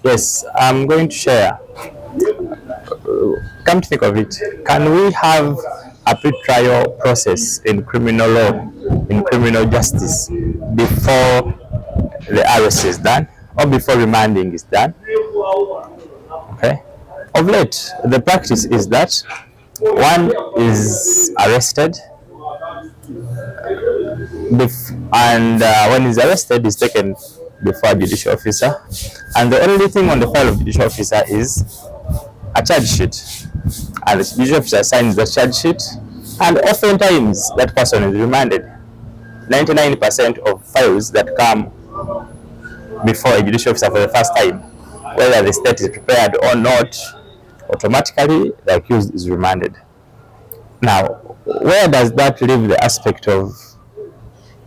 Yes, I'm going to share. Come to think of it, can we have a pre-trial process in criminal law, in criminal justice, before the arrest is done or before remanding is done? Okay. Of late, the practice is that one is arrested, and when he's arrested, he's taken before a judicial officer, and the only thing on the file of the judicial officer is a charge sheet, and the judicial officer signs the charge sheet, and oftentimes that person is remanded. 99% of files that come before a judicial officer for the first time, whether the state is prepared or not, automatically the accused is remanded. Now, where does that leave the aspect of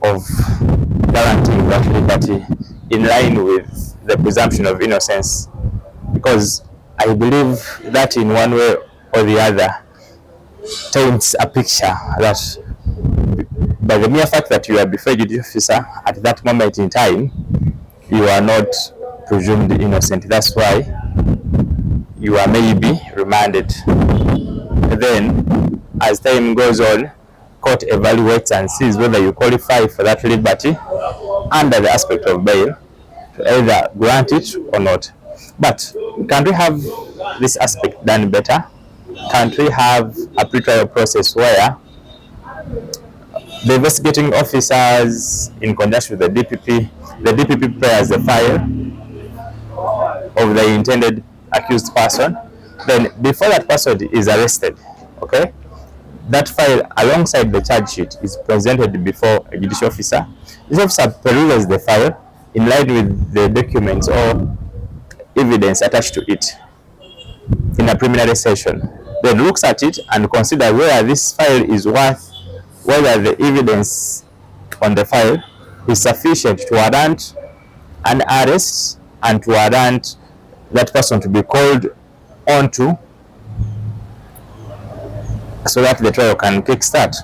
guaranteeing that liberty in line with the presumption of innocence? Because I believe that in one way or the other taints a picture that by the mere fact that you are before a judicial officer at that moment in time, you are not presumed innocent. That's why you are maybe remanded. Then, as time goes on, court evaluates and sees whether you qualify for that liberty under the aspect of bail to either grant it or not. But can we have this aspect done better? Can't we have a pre-trial process where the investigating officers, in conjunction with the DPP prepares the file of the intended accused person. Then, before that person is arrested, okay, that file alongside the charge sheet is presented before a judicial officer. The officer peruses the file in line with the documents or evidence attached to it in a preliminary session. Then looks at it and considers whether this file is worth, whether the evidence on the file is sufficient to warrant an arrest and to warrant that person to be called onto so that the trial can kickstart.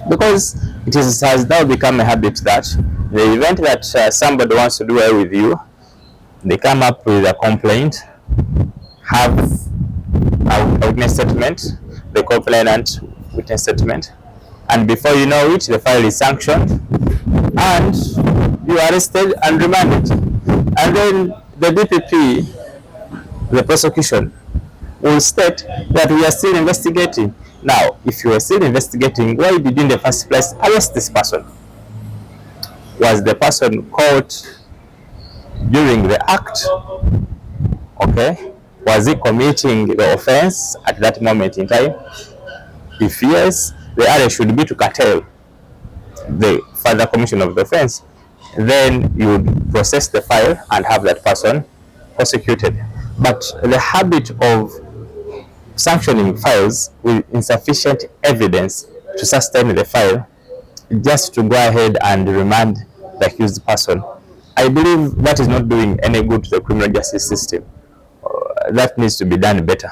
Because it has now become a habit that the event that somebody wants to do away with you, they come up with a complaint, have a witness statement, the complainant witness statement, and before you know it, the file is sanctioned and you are arrested and remanded. And then the DPP, the prosecution, will state that we are still investigating. Now, if you are still investigating, why did you in the first place arrest this person? Was the person caught during the act? Okay. Was he committing the offense at that moment in time? If yes, the arrest should be to curtail the further commission of the offense. Then you would process the file and have that person prosecuted. But the habit of sanctioning files with insufficient evidence to sustain the file, just to go ahead and remand the accused person, I believe that is not doing any good to the criminal justice system. That needs to be done better.